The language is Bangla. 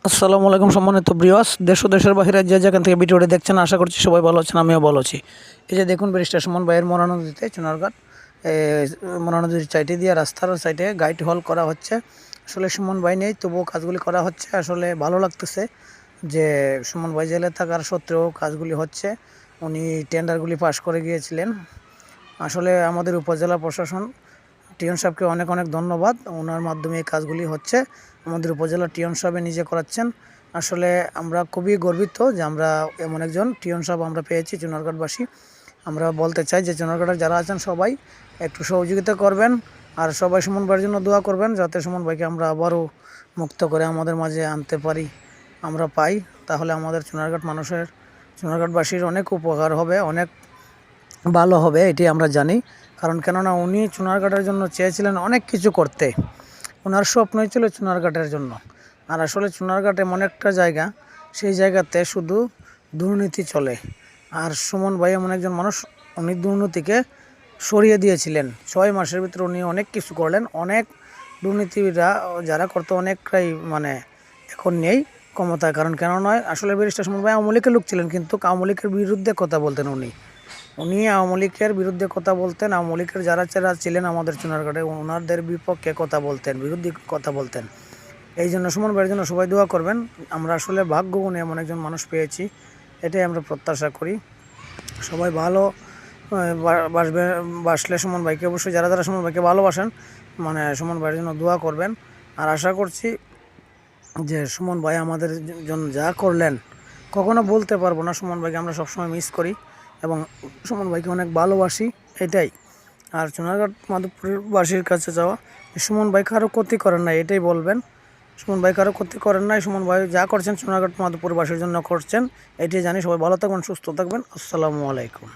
আসসালামু আলাইকুম সম্মানিত ভিউয়ার্স, দেশ ও দেশের বাইরে যে যেখান থেকে ভিডিওটি দেখছেন আশা করছি সবাই ভালো আছেন, আমিও ভালো আছি। এই যে দেখুন ব্যারিস্টার সুমন ভাইয়ের মরা নদীতে চুনারঘাট মরা নদীর সাইডে দিয়ে রাস্তার সাইডে গাইড হল করা হচ্ছে। আসলে সুমন ভাই নেই, তবুও কাজগুলি করা হচ্ছে। আসলে ভালো লাগতেছে যে সুমন ভাই জেলে থাকার সত্ত্বেও কাজগুলি হচ্ছে। উনি টেন্ডারগুলি পাশ করে গিয়েছিলেন। আসলে আমাদের উপজেলা প্রশাসন টিয়ন সাহেবকে অনেক অনেক ধন্যবাদ। ওনার মাধ্যমে এই কাজগুলি হচ্ছে। আমাদের উপজেলা টিয়ন সাহেব নিজে করাচ্ছেন। আসলে আমরা খুবই গর্বিত যে আমরা এমন একজন টিয়ন সাহেব আমরা পেয়েছি চুনারঘাটবাসী। আমরা বলতে চাই যে চুনারঘাটের যারা আছেন সবাই একটু সহযোগিতা করবেন, আর সবাই সুমন ভাইয়ের জন্য দোয়া করবেন যাতে সুমন ভাইকে আমরা আবারও মুক্ত করে আমাদের মাঝে আনতে পারি, আমরা পাই। তাহলে আমাদের চুনারঘাটবাসীর অনেক উপকার হবে, অনেক ভালো হবে, এটি আমরা জানি। কারণ কেননা উনি চুনারঘাটের জন্য চেয়েছিলেন অনেক কিছু করতে। ওনার স্বপ্নই ছিল চুনারঘাটের জন্য। আর আসলে চুনারঘাট এমন একটা জায়গা, সেই জায়গাতে শুধু দুর্নীতি চলে। আর সুমন ভাই এমন একজন মানুষ, উনি দুর্নীতিকে সরিয়ে দিয়েছিলেন। 6 মাসের ভিতরে উনি অনেক কিছু করলেন। অনেক দুর্নীতিরা যারা করতো অনেকটাই এখন নেই ক্ষমতায়। কারণ কেন নয়, আসলে ব্যারিস্টার সুমন ভাই আওয়ামী লীগের লোক ছিলেন, কিন্তু আওয়ামী লীগের বিরুদ্ধে কথা বলতেন উনি আওয়ামী লীগের বিরুদ্ধে কথা বলতেন। আওয়ামী লীগের যারা ছিলেন আমাদের চুনারঘাটে ওনাদের বিপক্ষে কথা বলতেন, বিরুদ্ধে কথা বলতেন। এই জন্য সুমন ভাইয়ের জন্য সবাই দোয়া করবেন। আমরা আসলে ভাগ্যগুণে এমন একজন মানুষ পেয়েছি, এটাই আমরা প্রত্যাশা করি। সবাই ভালো বাসলে সুমন ভাইকে অবশ্যই যারা যারা সুমন ভাইকে ভালোবাসেন সুমন ভাইয়ের জন্য দোয়া করবেন। আর আশা করছি যে সুমন ভাই আমাদের জন্য যা করলেন কখনো বলতে পারবো না। সুমন ভাইকে আমরা সবসময় মিস করি এবং সুমন ভাইকে অনেক ভালোবাসি, এটাই। আর চুনারঘাট মাধবপুরবাসীর কাছে যাওয়া, সুমন ভাই কারো ক্ষতি করেন নাই, এটাই বলবেন। সুমন ভাই কারো ক্ষতি করেন নাই, সুমন ভাই যা করছেন চুনারঘাট মাধবপুরবাসীর জন্য করছেন, এটাই জানি। সবাই ভালো থাকবেন, সুস্থ থাকবেন। আসসালামু আলাইকুম।